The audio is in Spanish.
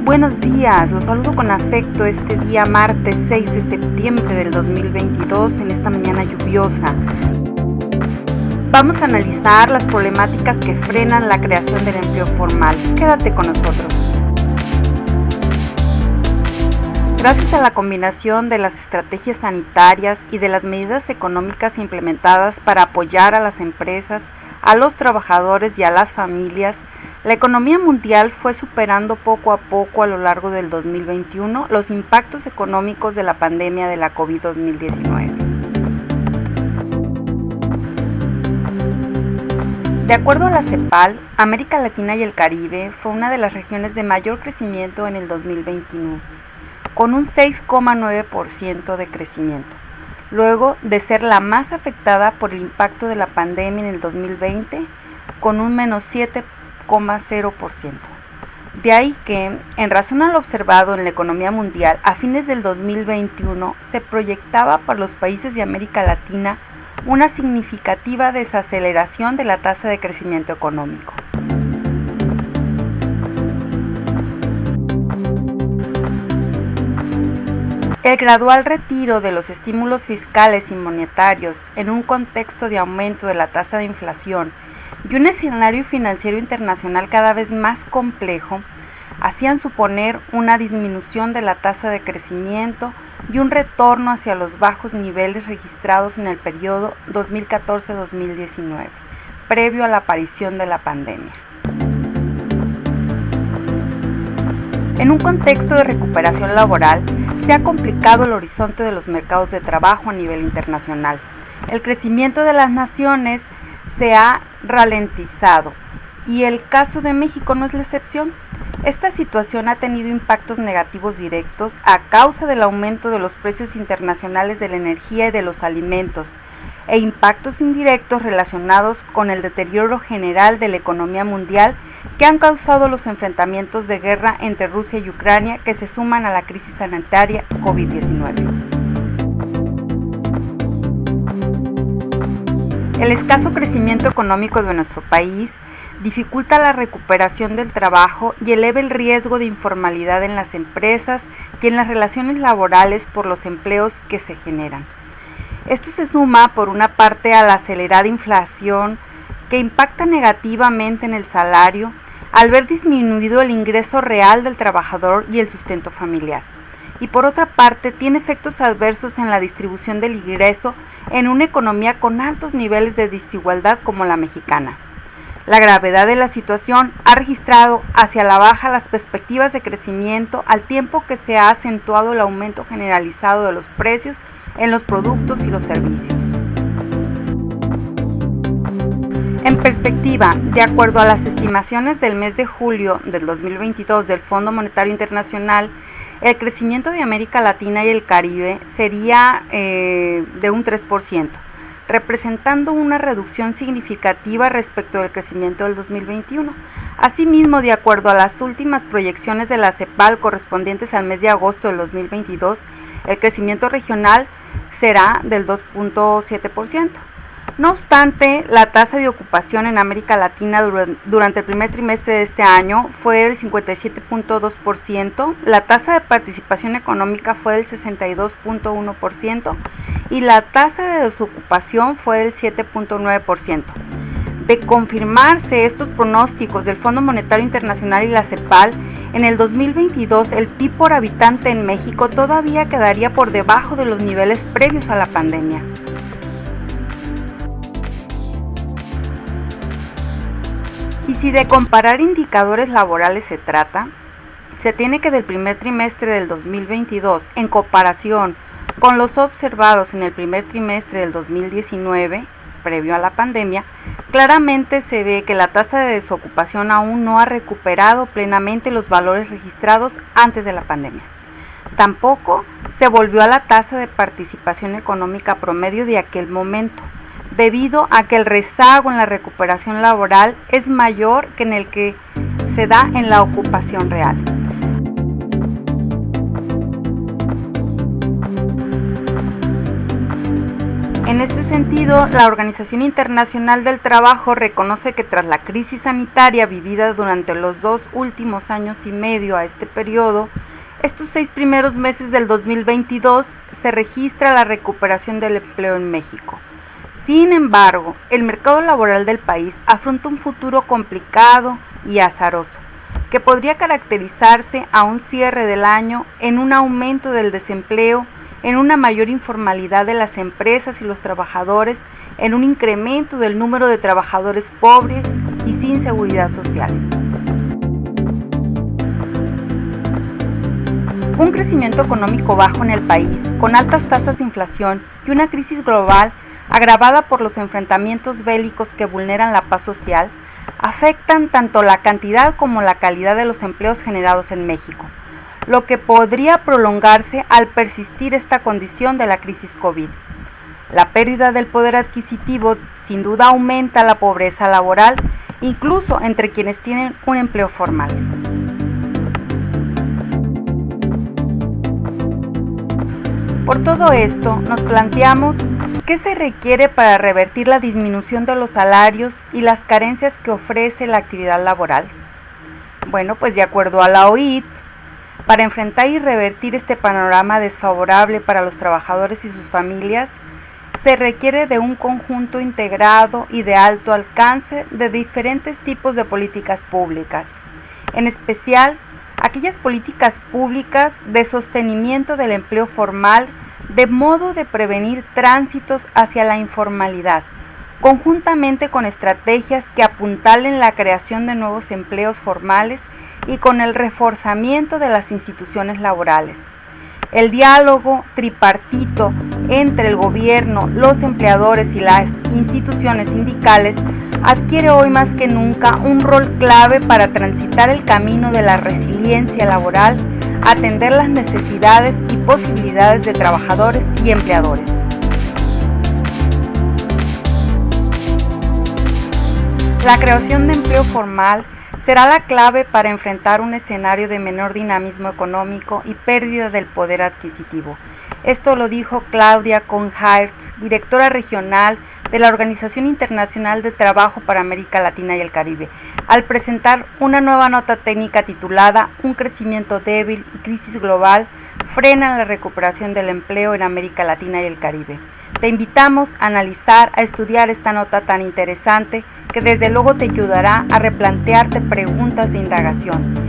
Buenos días, los saludo con afecto este día martes 6 de septiembre del 2022 en esta mañana lluviosa. Vamos a analizar las problemáticas que frenan la creación del empleo formal. Quédate con nosotros. Gracias a la combinación de las estrategias sanitarias y de las medidas económicas implementadas para apoyar a las empresas, a los trabajadores y a las familias, la economía mundial fue superando poco a poco a lo largo del 2021 los impactos económicos de la pandemia de la COVID-19. De acuerdo a la CEPAL, América Latina y el Caribe fue una de las regiones de mayor crecimiento en el 2021, con un 6,9% de crecimiento, luego de ser la más afectada por el impacto de la pandemia en el 2020, con un menos 7,0%. De ahí que, en razón a lo observado en la economía mundial, a fines del 2021 se proyectaba para los países de América Latina una significativa desaceleración de la tasa de crecimiento económico. El gradual retiro de los estímulos fiscales y monetarios en un contexto de aumento de la tasa de inflación y un escenario financiero internacional cada vez más complejo hacían suponer una disminución de la tasa de crecimiento y un retorno hacia los bajos niveles registrados en el periodo 2014-2019, previo a la aparición de la pandemia. En un contexto de recuperación laboral, se ha complicado el horizonte de los mercados de trabajo a nivel internacional. El crecimiento de las naciones se ha ralentizado y el caso de México no es la excepción. Esta situación ha tenido impactos negativos directos a causa del aumento de los precios internacionales de la energía y de los alimentos, e impactos indirectos relacionados con el deterioro general de la economía mundial que han causado los enfrentamientos de guerra entre Rusia y Ucrania que se suman a la crisis sanitaria COVID-19. El escaso crecimiento económico de nuestro país dificulta la recuperación del trabajo y eleva el riesgo de informalidad en las empresas y en las relaciones laborales por los empleos que se generan. Esto se suma, por una parte, a la acelerada inflación que impacta negativamente en el salario al ver disminuido el ingreso real del trabajador y el sustento familiar. Y por otra parte, tiene efectos adversos en la distribución del ingreso en una economía con altos niveles de desigualdad como la mexicana. La gravedad de la situación ha registrado hacia la baja las perspectivas de crecimiento al tiempo que se ha acentuado el aumento generalizado de los precios en los productos y los servicios. En perspectiva, de acuerdo a las estimaciones del mes de julio del 2022 del Fondo Monetario Internacional, el crecimiento de América Latina y el Caribe sería de un 3%, representando una reducción significativa respecto del crecimiento del 2021. Asimismo, de acuerdo a las últimas proyecciones de la CEPAL correspondientes al mes de agosto del 2022, el crecimiento regional será del 2,7%. No obstante, la tasa de ocupación en América Latina durante el primer trimestre de este año fue del 57,2%, la tasa de participación económica fue del 62,1% y la tasa de desocupación fue del 7,9%. De confirmarse estos pronósticos del Fondo Monetario Internacional y la CEPAL, en el 2022 el PIB por habitante en México todavía quedaría por debajo de los niveles previos a la pandemia. Y si de comparar indicadores laborales se trata, se tiene que del primer trimestre del 2022, en comparación con los observados en el primer trimestre del 2019, previo a la pandemia, claramente se ve que la tasa de desocupación aún no ha recuperado plenamente los valores registrados antes de la pandemia. Tampoco se volvió a la tasa de participación económica promedio de aquel momento, debido a que el rezago en la recuperación laboral es mayor que en el que se da en la ocupación real. En este sentido, la Organización Internacional del Trabajo reconoce que tras la crisis sanitaria vivida durante los 2 últimos años y medio a este periodo, estos 6 primeros meses del 2022 se registra la recuperación del empleo en México. Sin embargo, el mercado laboral del país afronta un futuro complicado y azaroso, que podría caracterizarse a un cierre del año en un aumento del desempleo, en una mayor informalidad de las empresas y los trabajadores, en un incremento del número de trabajadores pobres y sin seguridad social. Un crecimiento económico bajo en el país, con altas tasas de inflación y una crisis global agravada por los enfrentamientos bélicos que vulneran la paz social, afectan tanto la cantidad como la calidad de los empleos generados en México, lo que podría prolongarse al persistir esta condición de la crisis COVID. La pérdida del poder adquisitivo sin duda aumenta la pobreza laboral, incluso entre quienes tienen un empleo formal. Por todo esto, nos planteamos qué se requiere para revertir la disminución de los salarios y las carencias que ofrece la actividad laboral. Bueno, pues de acuerdo a la OIT, para enfrentar y revertir este panorama desfavorable para los trabajadores y sus familias, se requiere de un conjunto integrado y de alto alcance de diferentes tipos de políticas públicas, en especial aquellas políticas públicas de sostenimiento del empleo formal, de modo de prevenir tránsitos hacia la informalidad, conjuntamente con estrategias que apuntalen la creación de nuevos empleos formales y con el reforzamiento de las instituciones laborales. El diálogo tripartito entre el gobierno, los empleadores y las instituciones sindicales adquiere hoy más que nunca un rol clave para transitar el camino de la resiliencia laboral, atender las necesidades y posibilidades de trabajadores y empleadores. La creación de empleo formal será la clave para enfrentar un escenario de menor dinamismo económico y pérdida del poder adquisitivo. Esto lo dijo Claudia Conhart, directora regional de la Organización Internacional de Trabajo para América Latina y el Caribe, al presentar una nueva nota técnica titulada Un crecimiento débil y crisis global frenan la recuperación del empleo en América Latina y el Caribe. Te invitamos a analizar, a estudiar esta nota tan interesante que desde luego te ayudará a replantearte preguntas de indagación.